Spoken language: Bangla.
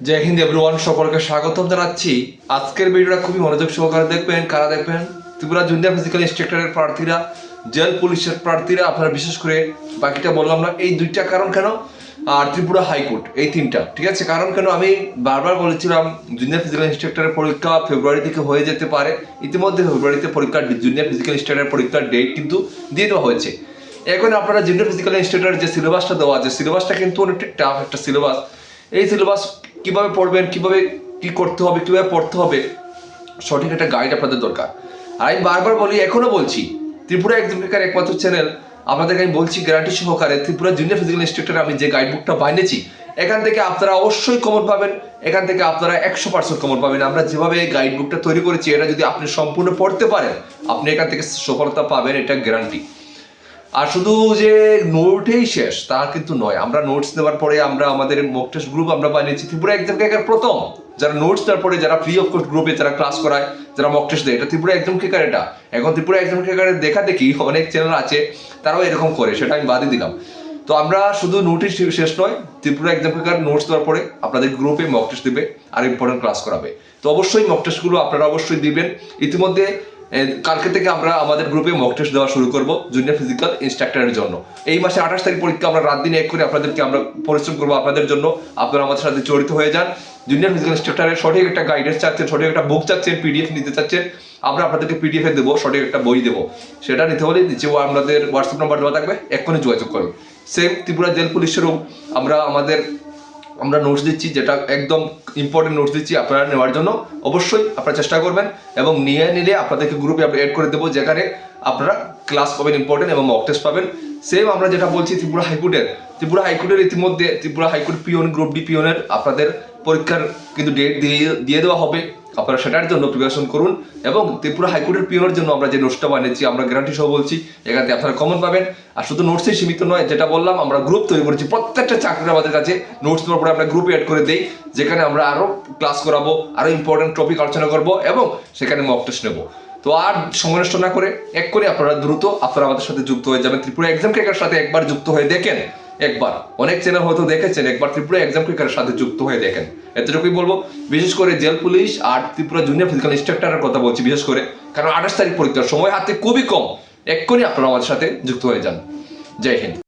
জয় হিন্দ এভরিওয়ান, সকলকে স্বাগতম জানাচ্ছি। আজকের ভিডিওটা খুবই মনোযোগ সহকারে দেখবেন। কারা দেখবেন? ত্রিপুরা জুনিয়র ফিজিক্যাল ইন্সট্রাক্টরের প্রার্থীরা, জেল পুলিশের প্রার্থীরা, আপনারা বিশেষ করে। বাকিটা বললাম না। এই দুইটা কারণ কেন, আর ত্রিপুরা হাইকোর্ট, এই তিনটা, ঠিক আছে? কারণ কেন আমি বারবার বলেছিলাম, জুনিয়র ফিজিক্যাল ইন্সট্রাক্টরের পরীক্ষা ফেব্রুয়ারি থেকে হয়ে যেতে পারে। ইতিমধ্যে ফেব্রুয়ারিতে পরীক্ষার জুনিয়র ফিজিক্যাল ইন্সট্রাক্টরের পরীক্ষার ডেট কিন্তু দিয়ে দেওয়া হয়েছে। এখন আপনারা জুনিয়র ফিজিক্যাল ইন্সট্রাক্টরের যে সিলেবাসটা দেওয়া আছে, সিলেবাসটা কিন্তু অনেকটা টাফ একটা সিলেবাস। এই সিলেবাস কিভাবে পড়বেন, কিভাবে কি করতে হবে, কিভাবে পড়তে হবে, সঠিক একটা গাইড আপনাদের দরকার। আর আমি বারবার বলি, এখনো বলছি, ত্রিপুরা এক্সামিনেশন একমাত্র চ্যানেল, আপনাদেরকে আমি বলছি গ্যারান্টি সহকারে, ত্রিপুরা জুনিয়র ফিজিক্যাল ইন্সট্রাক্টরে আমি যে গাইড বুকটা বানিয়েছি, এখান থেকে আপনারা অবশ্যই কমন পাবেন। এখান থেকে আপনারা 100% কমন পাবেন। আমরা যেভাবে এই গাইড বুকটা তৈরি করেছি, এটা যদি আপনি সম্পূর্ণ পড়তে পারেন, আপনি এখান থেকে সফলতা পাবেন, এটা গ্যারান্টি। আর শুধু যে নোটেই শেষ তা কিন্তু নয়। আমরা নোটস নেওয়ার পরে আমরা আমাদের মক টেস্ট গ্রুপ আমরা বানিয়েছি। ত্রিপুরা এক্সাম কেকার প্রথম যারা নোটস দেওয়ার পরে, যারা ফ্রি অফ কস্ট গ্রুপে যারা ক্লাস করায়, যারা মক টেস্ট দেয়, এটা ত্রিপুরা এক্সাম কেকার। এটা এখন ত্রিপুরা এক্সাম কেকারের দেখা দেখি অনেক চ্যানেল আছে, তারাও এরকম করে, সেটা আমি বাদই দিলাম। তো আমরা শুধু নোটই শেষ নয়, ত্রিপুরা এক্সাম কেকার নোটস দেওয়ার পরে আপনাদের গ্রুপে মক টেস্ট দেবে আর ইম্পর্টেন্ট ক্লাস করাবে। তো অবশ্যই মক টেস্টগুলো আপনারা অবশ্যই দিবেন। ইতিমধ্যে কালকে থেকে আমরা আমাদের গ্রুপে মক টেস্ট দেওয়া শুরু করব জুনিয়র ফিজিক্যাল ইন্সট্রাক্টরের জন্য। এই মাসে 28 তারিখ পরীক্ষা। আমরা রাত দিন এক করে আপনাদেরকে আমরা পরিশ্রম করবো আপনাদের জন্য। আপনারা আমাদের সাথে জড়িত হয়ে যান। জুনিয়র ফিজিক্যাল ইন্সট্রাক্টরের সঠিক একটা গাইডেন্স চাচ্ছেন, সঠিক একটা বুক চাচ্ছেন, পিডিএফ নিতে চাচ্ছেন, আমরা আপনাদেরকে পিডিএফ দেবো, সঠিক একটা বই দেবো। সেটা নিতে হলে নিচে আমাদের হোয়াটসঅ্যাপ নাম্বার দেওয়া থাকবে, এক্ষুনি যোগাযোগ করুন। সেম ত্রিপুরা জেল পুলিশেরও আমরা নোটস দিচ্ছি, যেটা একদম ইম্পর্টেন্ট নোটস দিচ্ছি আপনারা নেওয়ার জন্য। অবশ্যই আপনারা চেষ্টা করবেন এবং নিয়ে নিলে আপনাদেরকে গ্রুপে অ্যাড করে দেবো, যেখানে আপনারা ক্লাস পাবেন ইম্পর্টেন্ট এবং মক টেস্ট পাবেন। সেম আমরা যেটা বলছি ত্রিপুরা হাইকোর্টের ইতিমধ্যে Tripura high court peon, group D পিওনের আপনাদের পরীক্ষার কিন্তু ডেট দিয়ে দেওয়া হবে। আপনারা সেটার জন্য প্রিপারেশন করুন। এবং ত্রিপুরা হাইকোর্টের পিওনের জন্য আমরা যে নোটসটা বানিয়েছি, আমরা গ্যারান্টি সহ বলছি, এখান থেকে আপনারা কমন পাবেন। আর শুধু নোটসেই সীমিত নয়, যেটা বললাম, আমরা গ্রুপ তৈরি করেছি। প্রত্যেকটা চাকরির আমাদের কাছে নোটস দেওয়ার পরে আমরা গ্রুপে অ্যাড করে দিই, যেখানে আমরা আরও ক্লাস করাবো, আরও ইম্পর্টেন্ট টপিক আলোচনা করবো এবং সেখানে মক টেস্ট নেবো। তো আর সময় নষ্ট না করে এক্ষুনি আপনারা দ্রুত আপনারা আমাদের সাথে যুক্ত হয়ে যাবেন। ত্রিপুরা এক্সাম ক্র্যাকারের সাথে একবার যুক্ত হয়ে দেখেন। একবার, অনেক চ্যানেল হয়তো দেখেছেন, একবার ত্রিপুরা এক্সাম ক্র্যাকারের সাথে যুক্ত হয়ে দেখেন। এতটুকুই বলবো। বিশেষ করে জেল পুলিশ আর ত্রিপুরা জুনিয়র ফিজিক্যাল ইন্সট্রাক্টরের কথা বলছি বিশেষ করে, কারণ 28 তারিখ পরীক্ষার সময় হাতে খুবই কম। এক্ষুনি আপনারা আমাদের সাথে যুক্ত হয়ে যান। জয় হিন্দ।